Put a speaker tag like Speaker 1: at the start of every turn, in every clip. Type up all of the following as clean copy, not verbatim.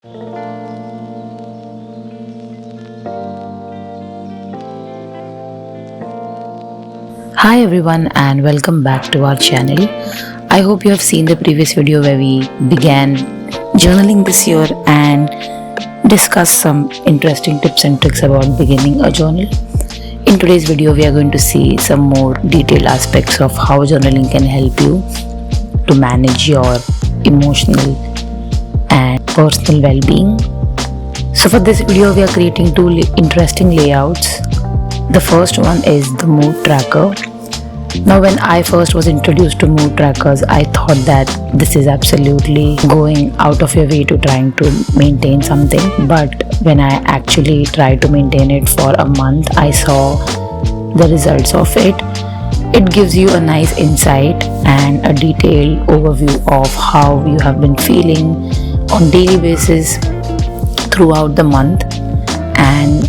Speaker 1: Hi everyone and welcome back to our channel. I hope you have seen the previous video where we began journaling this year and discussed some interesting tips and tricks about beginning a journal. In today's video we are going to see some more detailed aspects of how journaling can help you to manage your emotional and personal well-being. So for this video we are creating two interesting layouts. The first one is the mood tracker. Now when I first was introduced to mood trackers, I thought that this is absolutely going out of your way to trying to maintain something. But when I actually tried to maintain it for a month, I saw the results of it. It gives you a nice insight and a detailed overview of how you have been feeling on daily basis throughout the month, and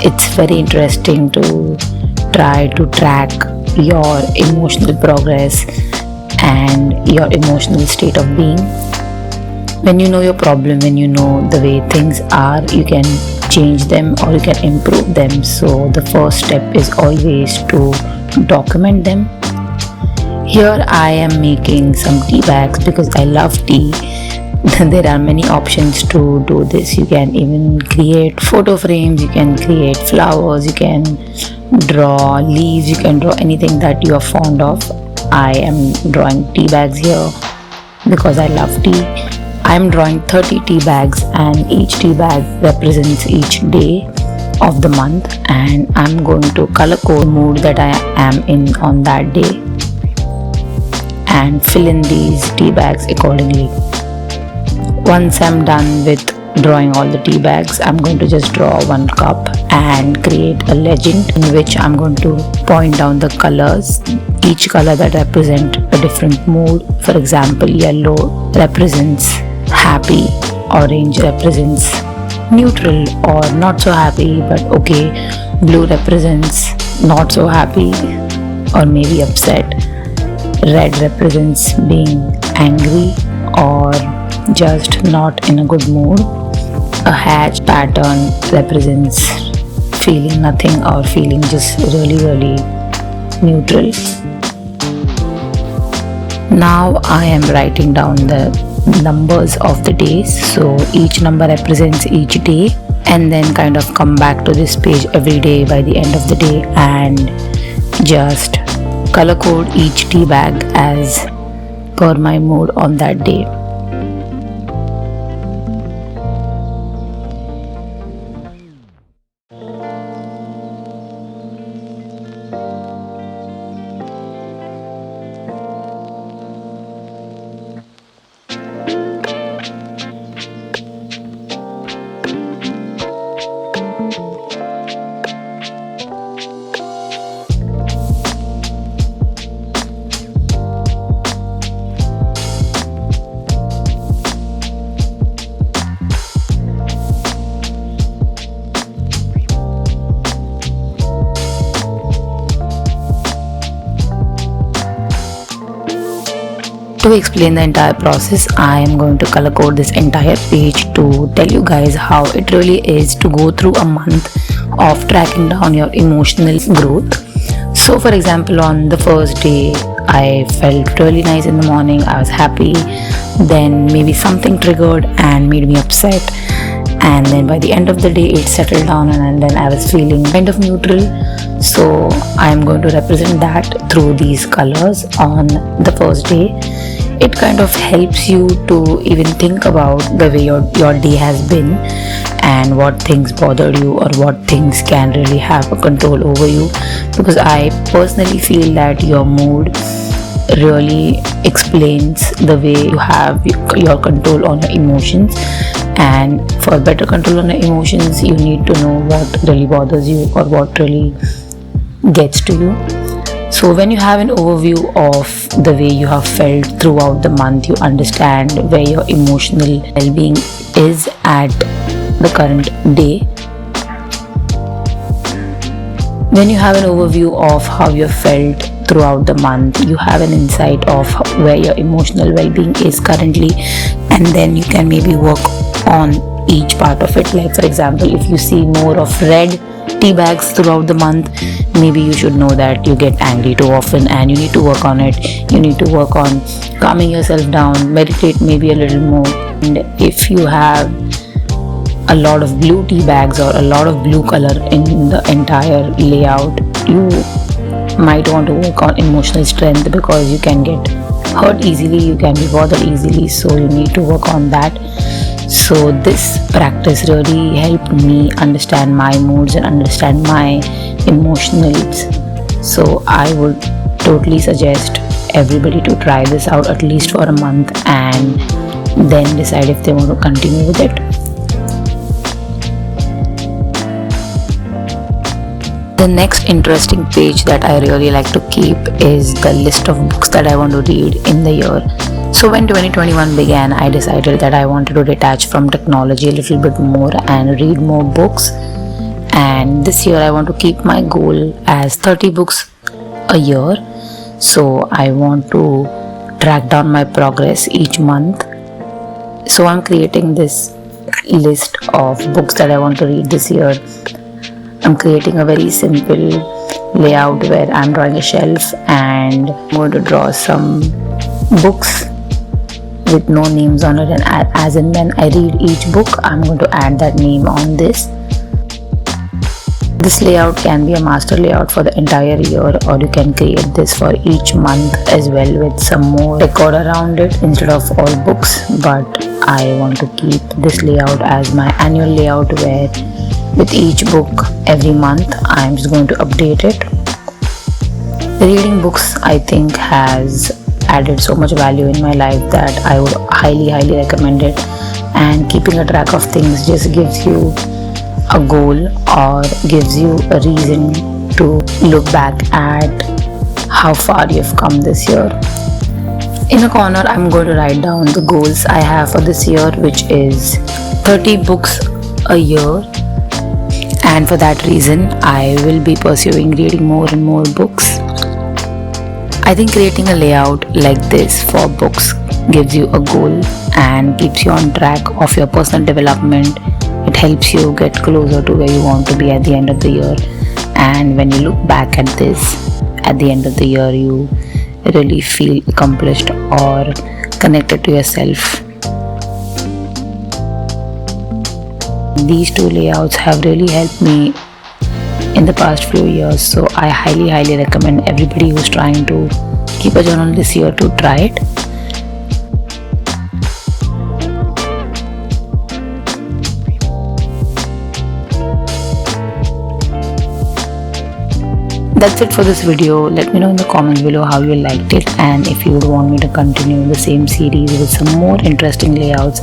Speaker 1: it's very interesting to try to track your emotional progress and your emotional state of being. When you know your problem, when you know the way things are, you can change them or you can improve them. So the first step is always to document them. Here I am making some tea bags because I love tea. There are many options to do this. You can even create photo frames, you can create flowers, you can draw leaves, you can draw anything that you are fond of. I am drawing tea bags here because I love tea. I am drawing 30 tea bags and each tea bag represents each day of the month, and I'm going to color code the mood that I am in on that day and fill in these tea bags accordingly. Once I'm done with drawing all the tea bags, I'm going to just draw one cup and create a legend in which I'm going to point down the colors, each color that represent a different mood. For example, yellow represents happy, orange represents neutral or not so happy but okay, blue represents not so happy or maybe upset, red represents being angry or just not in a good mood. A hatch pattern represents feeling nothing or feeling just really neutral. Now I am writing down the numbers of the days, so each number represents each day, and then kind of come back to this page every day by the end of the day and just color code each tea bag as per my mood on that day. To explain the entire process, I am going to color code this entire page to tell you guys how it really is to go through a month of tracking down your emotional growth. So for example, on the first day, I felt really nice in the morning, I was happy, then maybe something triggered and made me upset, and then by the end of the day it settled down and then I was feeling kind of neutral. So I am going to represent that through these colors on the first day. It kind of helps you to even think about the way your day has been and what things bothered you or what things can really have a control over you, because I personally feel that your mood really explains the way you have your control on your emotions, and for better control on your emotions you need to know what really bothers you or what really gets to you. So when you have an overview of the way you have felt throughout the month, you understand where your emotional well-being is at the current day. When you have an overview of how you felt throughout the month, you have an insight of where your emotional well-being is currently, and then you can maybe work on each part of it. Like for example, if you see more of red tea bags throughout the month, maybe you should know that you get angry too often and you need to work on it. You need to work on calming yourself down, meditate maybe a little more. And if you have a lot of blue tea bags or a lot of blue color in the entire layout, you might want to work on emotional strength, because you can get hurt easily, you can be bothered easily, so you need to work on that. So this practice really helped me understand my moods and understand my emotions. So I would totally suggest everybody to try this out at least for a month and then decide if they want to continue with it. The next interesting page that I really like to keep is the list of books that I want to read in the year. So when 2021 began, I decided that I wanted to detach from technology a little bit more and read more books. And this year I want to keep my goal as 30 books a year. So I want to track down my progress each month. So I'm creating this list of books that I want to read this year. I'm creating a very simple layout where I'm drawing a shelf and I'm going to draw some books with no names on it, and as and when I read each book, I'm going to add that name on this. This layout can be a master layout for the entire year, or you can create this for each month as well with some more decor around it instead of all books. But I want to keep this layout as my annual layout, where with each book every month I'm just going to update it. Reading books, I think, has added so much value in my life that I would highly recommend it. And keeping a track of things just gives you a goal or gives you a reason to look back at how far you've come this year. In a corner, I'm going to write down the goals I have for this year, which is 30 books a year. And for that reason, I will be pursuing reading more and more books. I think creating a layout like this for books gives you a goal and keeps you on track of your personal development. It helps you get closer to where you want to be at the end of the year. And when you look back at this at the end of the year, you really feel accomplished or connected to yourself. These two layouts have really helped me in the past few years, so I highly recommend everybody who's trying to keep a journal this year to try it. That's it for this video. Let me know in the comments below how you liked it, and if you would want me to continue the same series with some more interesting layouts.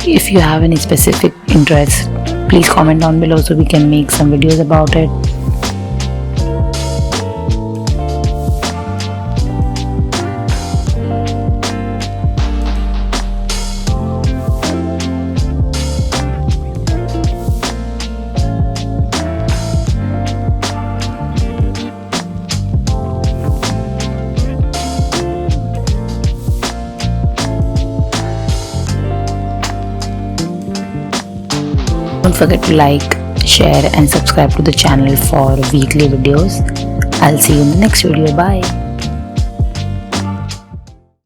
Speaker 1: If you have any specific interests, please comment down below so we can make some videos about it. Don't forget to like, share and subscribe to the channel for weekly videos. I'll see you in the next video. Bye.